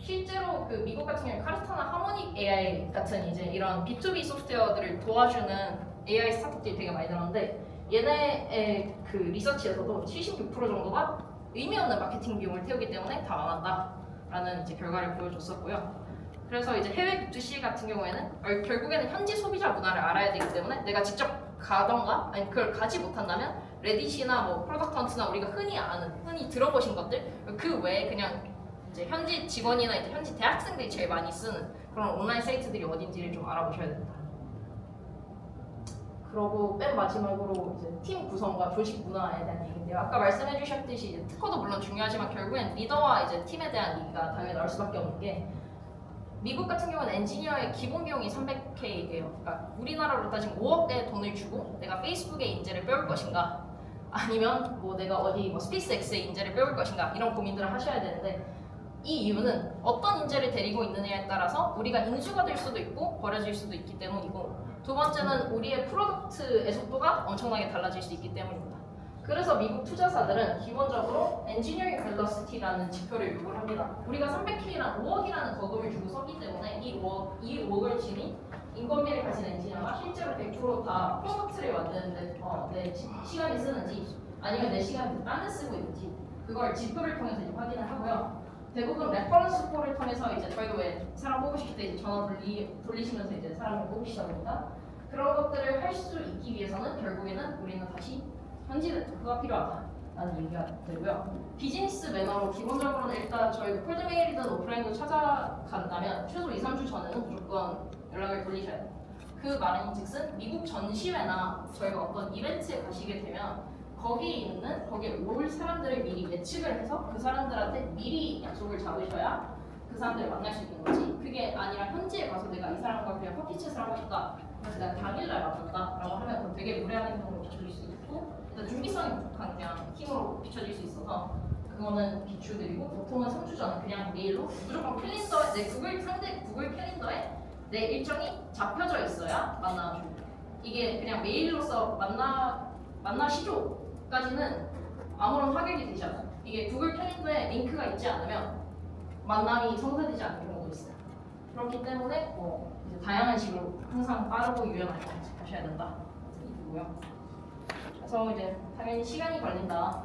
실제로 그 미국 같은 경우에 카르타나 하모닉 AI 같은 이제 이런 B2B 소프트웨어들을 도와주는 AI 스타트업들이 되게 많이 들었는데 얘네의 그 리서치에서도 76% 정도가 의미 없는 마케팅 비용을 태우기 때문에 다 망한다라는 이제 결과를 보여줬었고요. 그래서 이제 해외 B2C 같은 경우에는 결국에는 현지 소비자 문화를 알아야 되기 때문에 내가 직접 가던가 아니 그걸 가지 못한다면 레딧이나 뭐 프로덕트 헌트나 우리가 흔히 들어보신 것들 그 외에 그냥 이제 현지 직원이나 이제 현지 대학생들이 제일 많이 쓰는 그런 온라인 사이트들이 어딘지를 좀 알아보셔야 된다. 그러고 맨 마지막으로 이제 팀 구성과 조직 문화에 대한 얘기인데요. 아까 말씀해 주셨듯이 이제 특허도 물론 중요하지만 결국엔 리더와 이제 팀에 대한 얘기가 당연히 나올 수밖에 없는 게 미국 같은 경우는 엔지니어의 기본 비용이 300K예요. 그러니까 우리나라로 따지면 5억의 돈을 주고 내가 페이스북의 인재를 빼올 것인가 아니면 뭐 내가 어디 뭐 스페이스X의 인재를 빼올 것인가 이런 고민들을 하셔야 되는데 이 이유는 어떤 인재를 데리고 있느냐에 따라서 우리가 인수가 될 수도 있고 버려질 수도 있기 때문이고 두 번째는 우리의 프로덕트의 속도가 엄청나게 달라질 수 있기 때문입니다. 그래서 미국 투자사들은 기본적으로 엔지니어링 벨러시티라는 지표를 요구를 합니다. 우리가 300K랑 5억이라는 거금을 주고 썼기 때문에 이 5억을 지닌 인건비를 가진 엔지니어가 실제로 100%다 프로덕트를 만드는데 내 시간이 쓰는지 아니면 내 시간을 딴 데 쓰고 있는지 그걸 지표를 통해서 이제 확인을 하고요. 대부분 레퍼런스 폴을 통해서 이제 저희도 왜 사람 뽑으실 때 이제 전화 돌리시면서 이제 사람을 뽑으시다 보니까 그런 것들을 할 수 있기 위해서는 결국에는 우리는 다시 현지 네트워크가 필요하다라는 얘기가 되고요. 비즈니스 매너로 기본적으로는 일단 저희 콜드메일이든 오프라인으로 찾아간다면 최소 2, 3주 전에는 무조건 연락을 돌리셔야 돼요. 그 말인즉슨 미국 전시회나 저희가 어떤 이벤트에 가시게 되면 거기에 올 사람들을 미리 예측을 해서 그 사람들한테 미리 약속을 잡으셔야 그 사람들을 만날 수 있는 거지. 그게 아니라 현지에 가서 내가 이 사람과 그냥 커피챗을 하고 싶다. 그래서 내가 당일날 만났다라고 하면 그건 되게 무례한 행동으로 비춰질 수 있고 일단 준비성이 부족한 그냥 팀으로 비춰질 수 있어서 그거는 비추드리고 보통은 3주 전에 그냥 메일로 무조건 캘린더에 내 구글 캘린더에 내 일정이 잡혀져 있어야 만나줍니다. 이게 그냥 메일로서 만나시죠까지는 아무런 확인이 되지 않아요. 이게 구글 캘린더에 링크가 있지 않으면 만남이 성사되지 않는 경우도 있어요. 그렇기 때문에 이제 다양한 식으로 항상 빠르고 유연하게 하셔야 된다. 이거고요. 그래서 이제 당연히 시간이 걸린다.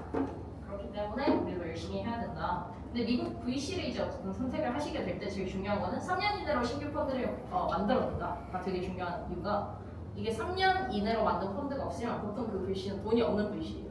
그렇기 때문에 우리도 열심히 해야 된다. 근데 미국 VC를 이제 어쨌든 선택을 하시게 될 때 제일 중요한 거는 3년 이내로 신규 펀드를 만들어낸다가 되게 중요한 이유가 이게 3년 이내로 만든 펀드가 없으면 보통 그 VC는 돈이 없는 VC예요.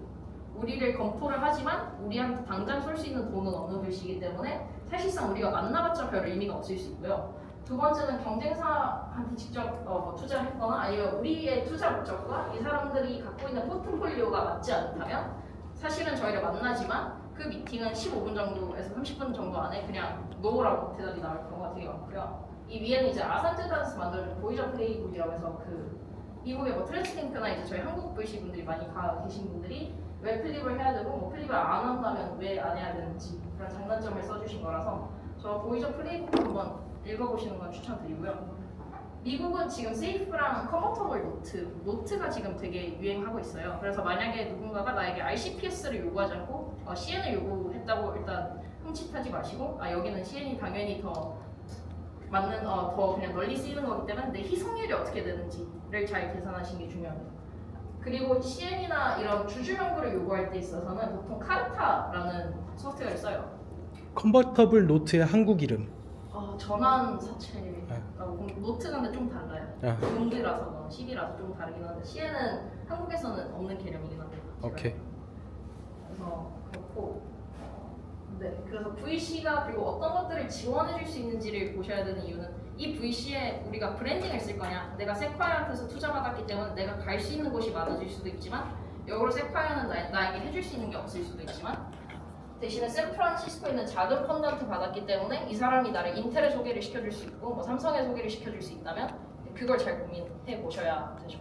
우리를 검토를 하지만 우리한테 당장 쏠 수 있는 돈은 없는 VC이기 때문에 사실상 우리가 만나봤자 별 의미가 없을 수 있고요. 두 번째는 경쟁사한테 직접 투자를 했거나 아니면 우리의 투자 목적과 이 사람들이 갖고 있는 포트폴리오가 맞지 않다면 사실은 저희를 만나지만 그 미팅은 15분 정도에서 30분 정도 안에 그냥 노라고 대답이 나올 경우가 되게 많고요. 이 위에는 이제 아산재단에서 만든 보이저 플레이북이라고 해서 그 미국의 뭐 트랜스링크나 이제 저희 한국 VC 분들이 많이 가 계신 분들이 왜 플립을 해야 되고 뭐 플립을 안 한다면 왜 안 해야 되는지 그런 장단점을 써주신 거라서 저 보이저 플레이북 한번 읽어보시는 건 추천드리고요. 미국은 지금 세이프랑 컨버터블 노트가 지금 되게 유행하고 있어요. 그래서 만약에 누군가가 나에게 RCPS를 요구하지 않고 CN을 요구했다고 일단 흠칫하지 마시고 여기는 CN이 당연히 더 맞는 더 그냥 널리 쓰이는 거기 때문에 내 희석률이 어떻게 되는지를 잘 계산하시는 게 중요합니다. 그리고 CN이나 이런 주주 명부를 요구할 때 있어서는 보통 카르타라는 소프트웨어를 써요. 컨버터블 노트의 한국 이름. 전환 사채라고 노트는 근데 좀 달라요. 용드라서 CD라서 좀 다르긴 한데 CN은 한국에서는 없는 개념이긴 한데. 오케이. 그래서 그렇고 네, 그래서 VC가 그리고 어떤 것들을 지원해줄 수 있는지를 보셔야 되는 이유는 이 VC에 우리가 브랜딩을 쓸 거냐 내가 세콰이어한테서 투자받았기 때문에 내가 갈 수 있는 곳이 많아질 수도 있지만 역으로 세콰이어는 나에게 해줄 수 있는 게 없을 수도 있지만 대신에 샌프란시스코에 있는 작은 펀드한테 받았기 때문에 이 사람이 나를 인텔에 소개를 시켜줄 수 있고 뭐 삼성에 소개를 시켜줄 수 있다면 그걸 잘 고민해 보셔야 되죠.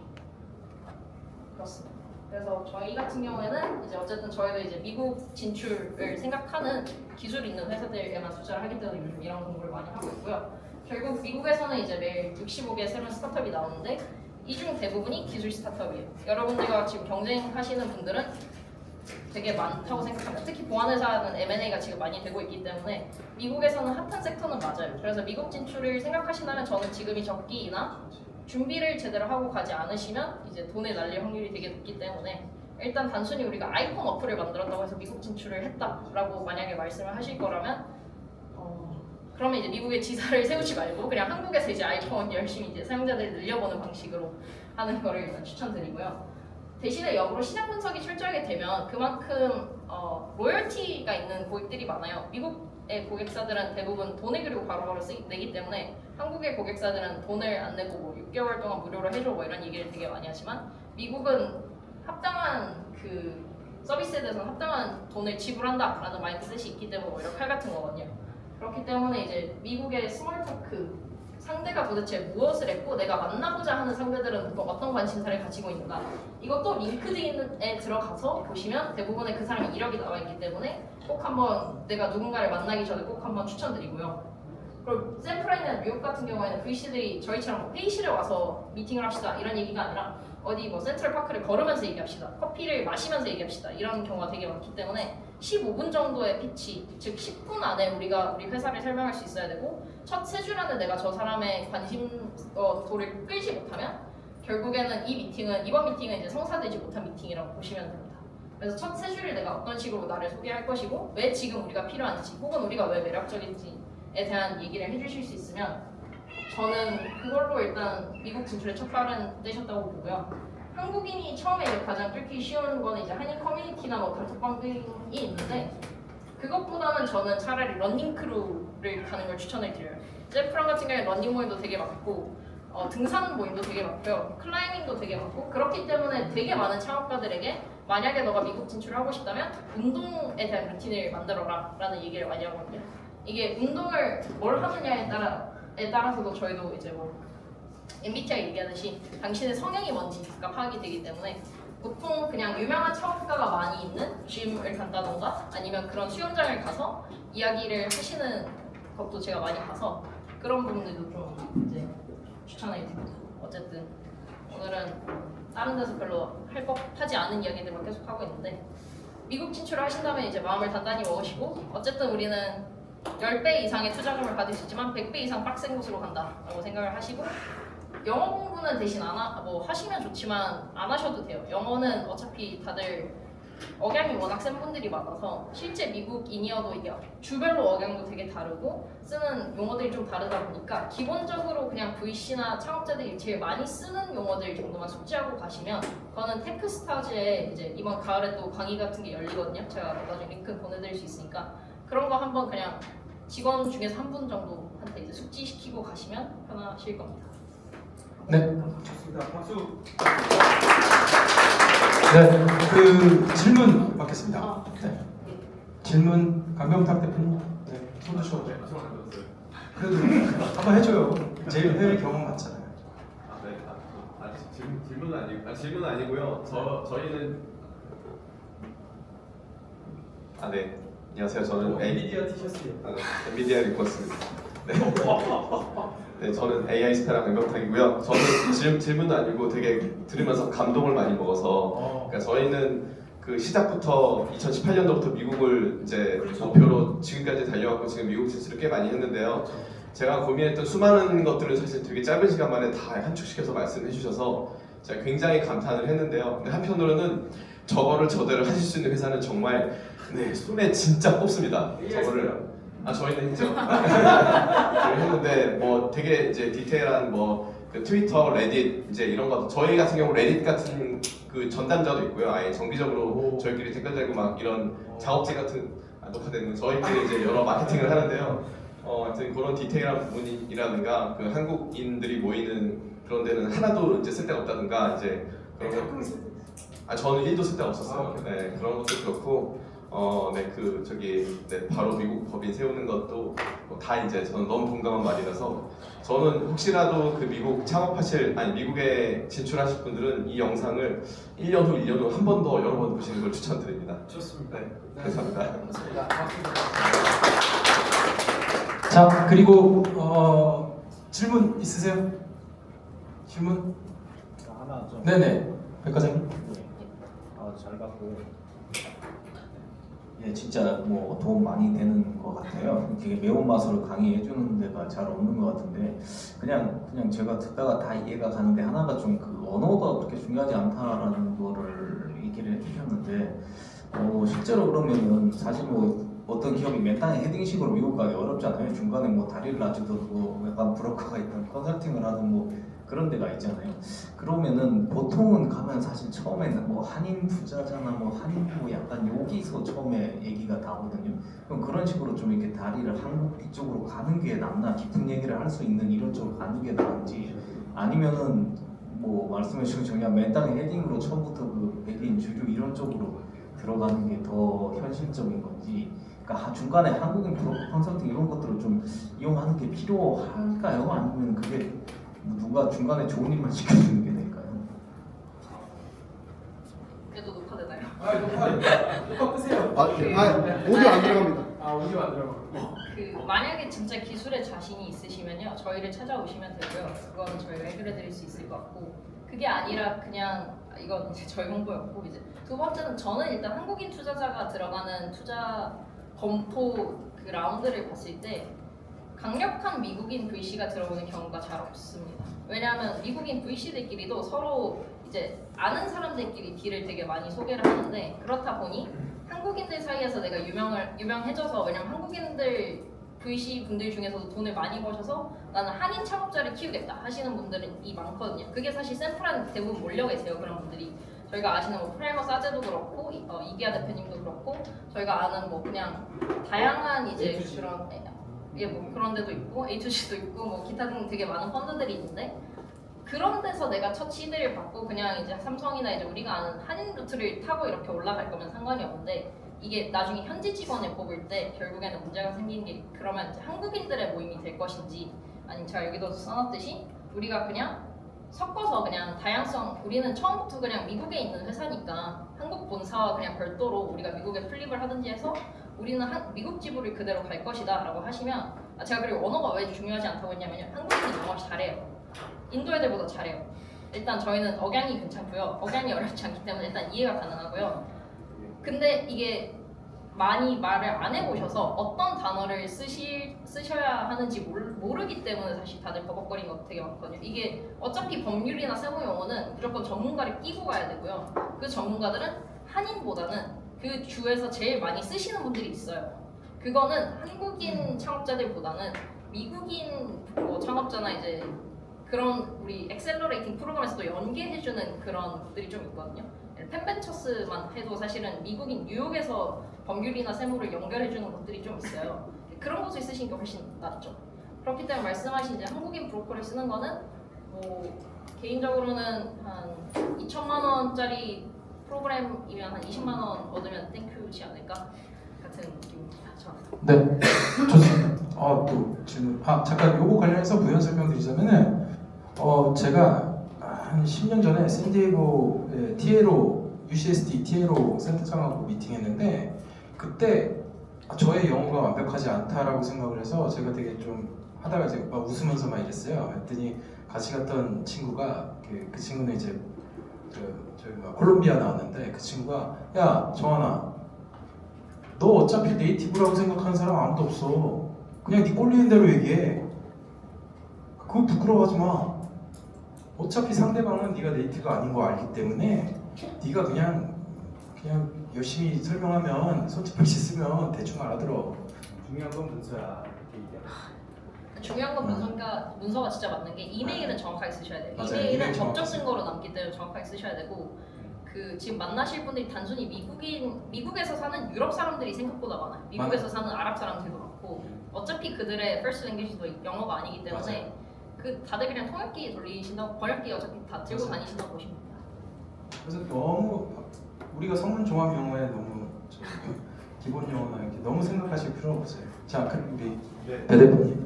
그렇습니다. 그래서 저희 같은 경우에는 이제 어쨌든 저희도 이제 미국 진출을 생각하는 기술 있는 회사들에만 투자를 하기 때문에 요즘 이런 공부를 많이 하고 있고요. 결국 미국에서는 이제 매일 65개 새로운 스타트업이 나오는데 이 중 대부분이 기술 스타트업이에요. 여러분들과 지금 경쟁하시는 분들은 되게 많다고 생각합니다. 특히 보안회사는 M&A가 지금 많이 되고 있기 때문에 미국에서는 핫한 섹터는 맞아요. 그래서 미국 진출을 생각하신다면 저는 지금이 적기이나 준비를 제대로 하고 가지 않으시면 이제 돈에 날릴 확률이 되게 높기 때문에 일단 단순히 우리가 아이폰 어플을 만들었다고 해서 미국 진출을 했다라고 만약에 말씀을 하실 거라면 그러면 이제 미국에 지사를 세우지 말고 그냥 한국에서 이제 아이폰 열심히 이제 사용자들을 늘려보는 방식으로 하는 거를 일단 추천드리고요. 대신에 역으로 시장 분석이 철저하게 되면 그만큼 로열티가 있는 고객들이 많아요. 미국의 고객사들은 대부분 돈을 그리고 바로바로 내기 때문에 한국의 고객사들은 돈을 안 내고 뭐 6개월 동안 무료로 해줘 뭐 이런 얘기를 되게 많이 하지만 미국은 합당한 그 서비스에 대해서는 합당한 돈을 지불한다라는 마인드셋이 있기 때문에 오히려 칼 같은 거거든요. 그렇기 때문에 이제 미국의 스몰 토크 상대가 도대체 무엇을 했고 내가 만나고자 하는 상대들은 보통 어떤 관심사를 가지고 있는가 이것도 링크드인에 들어가서 보시면 대부분의 그 사람의 이력이 나와 있기 때문에 꼭 한번 내가 누군가를 만나기 전에 꼭 한번 추천드리고요. 그리고 샌프란이나 뉴욕 같은 경우에는 VC들이 저희처럼 회의실에 와서 미팅을 합시다 이런 얘기가 아니라 어디 뭐 센트럴파크를 걸으면서 얘기합시다 커피를 마시면서 얘기합시다 이런 경우가 되게 많기 때문에 15분 정도의 피치 즉 10분 안에 우리가 우리 회사를 설명할 수 있어야 되고 첫 3주라는 내가 저 사람의 관심도를 끌지 못하면 결국에는 이번 미팅은 이제 성사되지 못한 미팅이라고 보시면 됩니다. 그래서 첫 3주를 내가 어떤 식으로 나를 소개할 것이고 왜 지금 우리가 필요한지 혹은 우리가 왜 매력적인지에 대한 얘기를 해주실 수 있으면 저는 그걸로 일단 미국 진출의 첫 발은 떼셨다고 보고요. 한국인이 처음에 이제 가장 뚫기 쉬운 거는 이제 한인 커뮤니티나 뭐 단톡방이 있는데 그것보다는 저는 차라리 런닝 크루를 가는 걸 추천을 드려요. 샌프란 같은 경우에 런닝 모임도 되게 많고 등산 모임도 되게 많고요. 클라이밍도 되게 많고 그렇기 때문에 되게 많은 창업가들에게 만약에 너가 미국 진출을 하고 싶다면 운동에 대한 루틴을 만들어라 라는 얘기를 많이 하거든요. 이게 운동을 뭘 하느냐에 따라서도 저희도 이제 뭐 MBTI 얘기하듯이 당신의 성향이 뭔지가 파악이 되기 때문에 보통 그냥 유명한 창업가가 많이 있는 짐을 간다던가 아니면 그런 수영장을 가서 이야기를 하시는 것도 제가 많이 봐서 그런 부분들도 좀 이제 추천을 드립니다. 어쨌든 오늘은 다른 데서 별로 할 법하지 않은 이야기들만 계속 하고 있는데 미국 진출을 하신다면 이제 마음을 단단히 먹으시고 어쨌든 우리는 10배 이상의 투자금을 받을 수 있지만 100배 이상 빡센 곳으로 간다라고 생각을 하시고 영어 공부는 대신 하시면 좋지만 안 하셔도 돼요. 영어는 어차피 다들 억양이 워낙 센 분들이 많아서 실제 미국인이어도 이게 주별로 억양도 되게 다르고 쓰는 용어들이 좀 다르다 보니까 기본적으로 그냥 VC나 창업자들이 제일 많이 쓰는 용어들 정도만 숙지하고 가시면 그거는 테크스타즈에 이제 이번 가을에 또 강의 같은 게 열리거든요. 제가 나중에 링크 보내드릴 수 있으니까 그런 거 한번 그냥 직원 중에서 한 분 정도한테 이제 숙지시키고 가시면 편하실 겁니다. 네. 좋습니다. 박수. 네. 그 질문 받겠습니다. 네. 네. 질문 강병탁 대표님. 네. 손 드셔도 돼요. 손안 들었어요. 그래도 한번 해줘요. 제일 해외 경험 많잖아요. 질문은 아니고요. 저희는 네. 안녕하세요. 저는 엔비디아 티셔츠요. 엔비디아 리코스입니다. 네. 네, 저는 AI 스페랑 강병탁이고요. 저는 질문도 아니고 되게 들으면서 감동을 많이 먹어서 그러니까 저희는 그 시작부터 2018년도부터 미국을 이제 목표로 지금까지 달려왔고 지금 미국 진출을 꽤 많이 했는데요. 제가 고민했던 수많은 것들을 사실 되게 짧은 시간 만에 다 한축시켜서 말씀해 주셔서 제가 굉장히 감탄을 했는데요. 근데 한편으로는 저거를 저대로 하실 수 있는 회사는 정말 손에 진짜 꼽습니다. 저거를 저희는 했죠. 저희 했는데 뭐 되게 이제 디테일한 그 트위터, 레딧 이제 이런 거 저희 같은 경우 레딧 같은 그 전담자도 있고요. 아예 정기적으로 저희끼리 댓글 달고 막 이런 작업체 같은 녹화되는 저희끼리 이제 여러 마케팅을 하는데요. 하여튼 그런 디테일한 부분이라든가 그 한국인들이 모이는 그런 데는 하나도 이제 쓸데가 없다든가 이제 그런 거. 저는 1도 쓸데가 없었어요. 네, 그런 것도 그렇고. 바로 미국 법인 세우는 것도 다 이제 저는 너무 공감한 말이라서 저는 혹시라도 그 미국에 진출하실 분들은 이 영상을 1년 후 한 번 더 여러 번 보시는 걸 추천드립니다. 좋습니다. 네, 감사합니다. 감사합니다. 박수. 자, 그리고 질문 있으세요? 질문? 하나 좀. 네네. 백과장님. 잘 봤고 예, 진짜 뭐 도움 많이 되는 것 같아요. 되게 매운맛으로 강의해주는 데가 잘 없는 것 같은데 그냥 제가 듣다가 다 이해가 가는데 하나가 좀 그 언어가 그렇게 중요하지 않다라는 거를 얘기를 해주셨는데 실제로 그러면은 사실 뭐 어떤 기업이 맨땅에 헤딩식으로 미국 가기 어렵잖아요. 중간에 뭐 다리를 놔주든 뭐 약간 브로커가 있든 컨설팅을 하든 뭐 그런 데가 있잖아요. 그러면은 보통은 가면 사실 처음에는 뭐 한인 투자자나 뭐 한인 뭐 약간 여기서 처음에 얘기가 나오거든요. 그럼 그런 식으로 좀 이렇게 다리를 한국 이쪽으로 가는 게 낫나, 깊은 얘기를 할 수 있는 이런 쪽으로 가는 게 나은지, 아니면은 뭐 말씀해 주신 그냥 맨땅에 헤딩으로 처음부터 그 백인 주류 이런 쪽으로 들어가는 게 더 현실적인 건지, 그러니까 중간에 한국인 브로커 컨설팅 이런 것들을 좀 이용하는 게 필요할까요? 아니면 그게 누가 중간에 좋은 일만 시켜주는 게 될까요? 그래도 녹화되나요? 녹화 끄세요. 오디오 안 들어갑니다. 오디오 안 들어가. 그 만약에 진짜 기술에 자신이 있으시면요 저희를 찾아오시면 되고요. 그거는 저희가 해결해 드릴 수 있을 것 같고, 그게 아니라 그냥 이건 이제 저희 홍보였고, 이제 두 번째는 저는 일단 한국인 투자자가 들어가는 투자 검토 그 라운드를 봤을 때 강력한 미국인 VC가 들어오는 경우가 잘 없습니다. 왜냐하면 미국인 VC들끼리도 서로 이제 아는 사람들끼리 딜을 되게 많이 소개를 하는데, 그렇다 보니 한국인들 사이에서 내가 유명해져서, 왜냐면 한국인들 VC 분들 중에서도 돈을 많이 버셔서 나는 한인 창업자를 키우겠다 하시는 분들은 많거든요. 그게 사실 샌프란 대부분 몰려 계세요. 그런 분들이 저희가 아시는 뭐 프라이머 사제도 그렇고 이기아 대표님도 그렇고, 저희가 아는 뭐 그냥 다양한 이제 그런 뭐 그런 데도 있고 H2C도 있고 뭐 기타 등 되게 많은 펀드들이 있는데, 그런 데서 내가 첫 시드를 받고 그냥 이제 삼성이나 이제 우리가 아는 한인 루트를 타고 이렇게 올라갈 거면 상관이 없는데, 이게 나중에 현지 직원을 뽑을 때 결국에는 문제가 생기는 게, 그러면 이제 한국인들의 모임이 될 것인지, 아니면 제가 여기도 써놨듯이 우리가 그냥 섞어서 그냥 다양성, 우리는 처음부터 그냥 미국에 있는 회사니까 한국 본사와 그냥 별도로 우리가 미국에 플립을 하든지 해서 우리는 미국 지부를 그대로 갈 것이다 라고 하시면, 제가 그리고 언어가 왜 중요하지 않다고 했냐면요, 한국인이 영어를 잘해요. 인도 애들보다 잘해요. 일단 저희는 억양이 괜찮고요, 억양이 어렵지 않기 때문에 일단 이해가 가능하고요. 근데 이게 많이 말을 안 해보셔서 어떤 단어를 쓰셔야 하는지 모르기 때문에 사실 다들 버벅거리는 것 되게 많거든요. 이게 어차피 법률이나 세무 용어는 무조건 전문가를 끼고 가야 되고요. 그 전문가들은 한인보다는 그 주에서 제일 많이 쓰시는 분들이 있어요. 그거는 한국인 창업자들보다는 미국인 뭐 창업자나 이제 그런 우리 엑셀러레이팅 프로그램에서도 연계해주는 그런 것들이 좀 있거든요. 펜벤처스만 해도 사실은 미국인 뉴욕에서 법률이나 세무를 연결해주는 것들이 좀 있어요. 그런 곳을 쓰시는 게 훨씬 낫죠. 그렇기 때문에 말씀하신 이제 한국인 브로커를 쓰는 거는 뭐 개인적으로는 한 2천만 원짜리 프로그램이면 한 20만 원 얻으면 땡큐지 않을까 같은 느낌입니다. 저는. 네, 좋습니다. 또 질문. 잠깐 요거 관련해서 부연 설명드리자면은 제가 한 10년 전에 샌디에고의 UCSD 티에로 센터장하고 미팅했는데, 그때 저의 영어가 완벽하지 않다라고 생각을 해서 제가 되게 좀 하다가 이제 막 웃으면서 막 이랬어요. 했더니 같이 갔던 친구가 그 친구는 이제 저기 콜롬비아 나왔는데, 그 친구가 야 정환아, 너 어차피 네이티브라고 생각하는 사람 아무도 없어. 그냥 네 꼴리는 대로 얘기해. 그거 부끄러워하지 마. 어차피 상대방은 네가 네이티브가 아닌 거 알기 때문에 네가 그냥 열심히 설명하면 손짓발짓 쓰면 대충 알아들어. 중요한 건 문서야. 이렇게 얘기해. 중요한 건 문서가 진짜 맞는 게, 이메일은 정확하게 쓰셔야 돼요. 맞아요. 이메일은 이메일 접촉 정확하게 증거로 남기 때문에 정확하게 쓰셔야 되고, 그 지금 만나실 분들이 단순히 미국에서 사는 유럽 사람들이 생각보다 많아요. 미국에서 사는 아랍 사람들도 많고, 어차피 그들의 first language도 영어가 아니기 때문에 다들 그냥 통역기 돌리신다고, 번역기 어차피 다 들고 맞아요. 다니신다고 보시면 됩니다. 그래서 너무 우리가 성문 종합 영어에 너무 기본 영어나 이렇게 너무 생각하실 필요는 없어요. 자, 그럼 우리 배 대표님.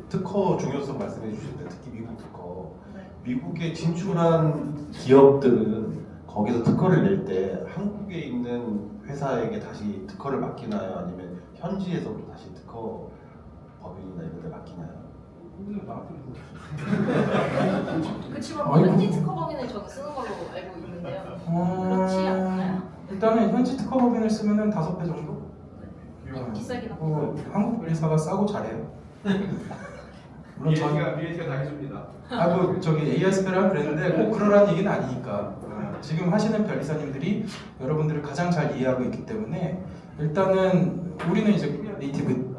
특허 중요성 말씀해 주실 때, 특히 미국 특허, 네. 미국에 진출한 기업들은 거기서 특허를 낼 때 한국에 있는 회사에게 다시 특허를 맡기나요? 아니면 현지에서도 다시 특허 법인이나 이런 데 맡기나요? 그치만 아이고. 현지 특허 범위는 저도 쓰는 걸로 알고 있는데요. 그렇지 않나요? 일단은 현지 특허 법인을 쓰면은 5배 정도? 비싸긴 합니다. 한국 변리사가 싸고 잘해요. 물론 저희 BAT가 다 해줍니다. 저기 AI스페랑 그랬는데 꼭 그러라는 얘기는 아니니까. 지금 하시는 변리사님들이 여러분들을 가장 잘 이해하고 있기 때문에 일단은 우리는 이제 코리아 네이티브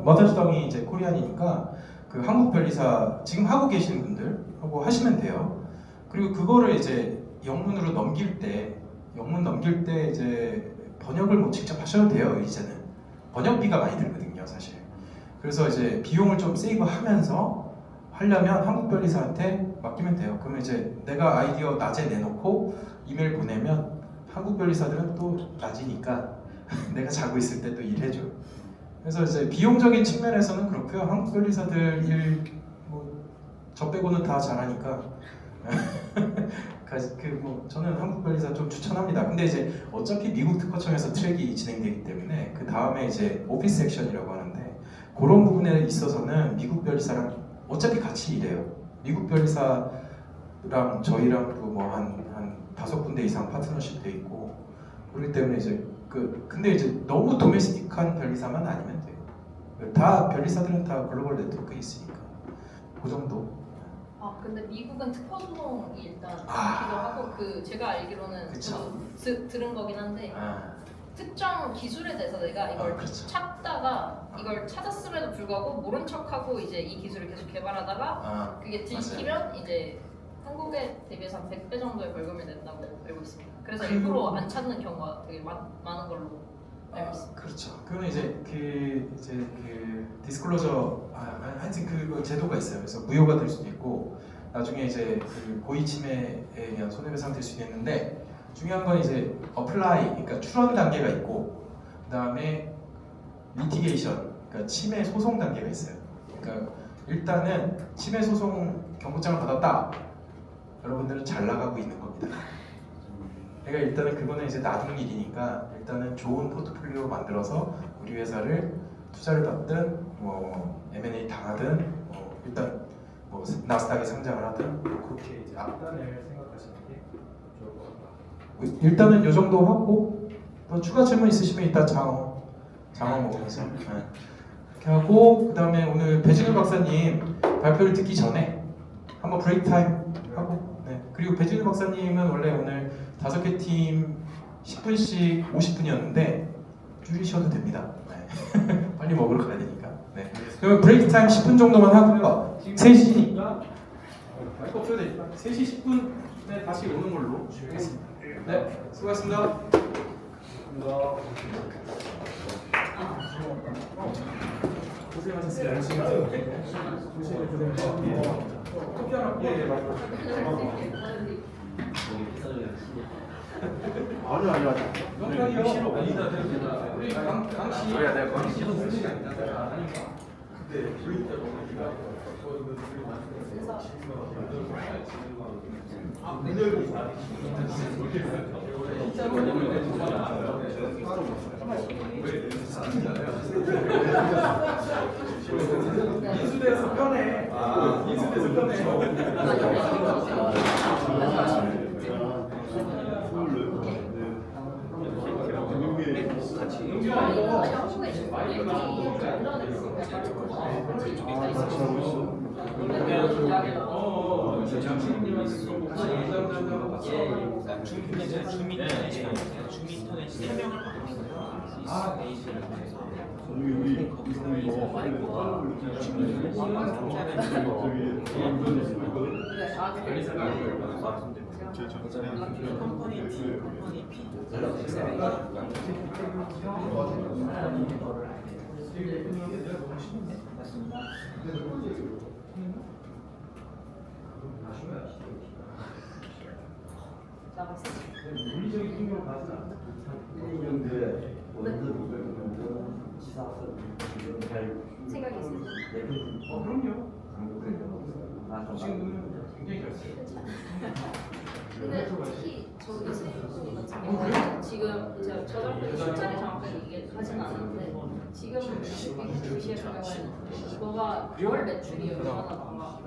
마다주당이 이제 코리안이니까 그 한국 변리사 지금 하고 계시는 분들 하고 하시면 돼요. 그리고 그거를 이제 영문으로 넘길 때 이제 번역을 뭐 직접 하셔도 돼요. 이제는 번역비가 많이 들거든요, 사실. 그래서 이제 비용을 좀 세이브하면서 하려면 한국 변리사한테 맡기면 돼요. 그러면 이제 내가 아이디어 낮에 내놓고 이메일 보내면 한국 변리사들은 또 낮이니까 내가 자고 있을 때 또 일해줘. 그래서 이제 비용적인 측면에서는 그렇고요. 한국 변리사들 일 저 빼고는 다 잘하니까 저는 한국 변리사 좀 추천합니다. 근데 이제 어차피 미국 특허청에서 트랙이 진행되기 때문에 그 다음에 이제 오피스 액션이라고 하는데 그런 부분에 있어서는 미국 변리사랑 어차피 같이 일해요. 미국 변리사랑 저희랑도 뭐 한 5군데 이상 파트너십돼 있고 그렇기 때문에 이제 근데 이제 너무 도메스틱한 변리사만 아니면 돼요. 다 변리사들은 다 글로벌 네트워크에 있으니까 그 정도. 근데 미국은 특허 소송이 일단 있기도 하고 제가 알기로는 그쵸. 들은 거긴 한데 특정 기술에 대해서 내가 이걸 그렇죠. 찾다가 이걸 찾았음에도 불구하고 모른 척하고 이제 이 기술을 계속 개발하다가 그게 들키면 이제 한국에 대비해서 한 100배 정도의 벌금이 낸다고 알고 있습니다. 그래서 일부러 안 찾는 경우가 되게 많은 걸로 알고 있습니다. 그렇죠. 그러면 이제 디스클로저 하여튼 그 제도가 있어요. 그래서 무효가 될 수도 있고 나중에 이제 그 고의 침해에 의한 손해배상 될 수도 있는데 중요한 건 이제 어플라이 그러니까 출원 단계가 있고 그다음에 리티게이션 그러니까 침해 소송 단계가 있어요. 그러니까 일단은 침해 소송 경고장을 받았다. 여러분들은 잘 나가고 있는 겁니다. 그러니까 일단은 그거는 이제 나중 일이니까 일단은 좋은 포트폴리오 만들어서 우리 회사를 투자를 받든 뭐 M&A 당하든 일단 뭐 나스닥에 상장을 하든 그렇게 이제 앞단을 생각하시는 게 좋을 것 같다. 일단은 이 정도 하고 또 추가 질문 있으시면 이따 장어 먹으면서 이렇게 하고 그다음에 오늘 배진우 박사님 발표를 듣기 전에 한번 브레이크 타임 하고 그리고 배진우 박사님은 원래 오늘 5개 팀 10분씩 50분이었는데 줄이셔도 됩니다. 빨리 먹으러 가야 되니까. 그러면 브레이크 타임 10분 정도만 하고요. 3시니까 마이크 없어도 되니까 3시 10분에 다시 오는 걸로 하겠습니다. 네, 수고하셨습니다. 고생하셨습니다. 열심히 하세요. 커피 하나 맞아요. 아니요. 영탁이요. 우리 강씨. 그래야 내가 거기 인수대에서 편해. 인수대에서 편해. 주민턴에 설명을 받고 있어요. A씨를 통해서. 컴퍼니 T, 컴퍼니 B. 물리적인 힘으로 가진 않아. 생각이 있으세요? 그럼요. 지금 굉장히 잘 써요. 근데 특히 저희 선생님 같은 경우는 지금 제가 저작권이 숫자를 정확하게 얘기하진 않았는데 지금 주시의 경우에는 이거가 월 매출이 얼마나 나와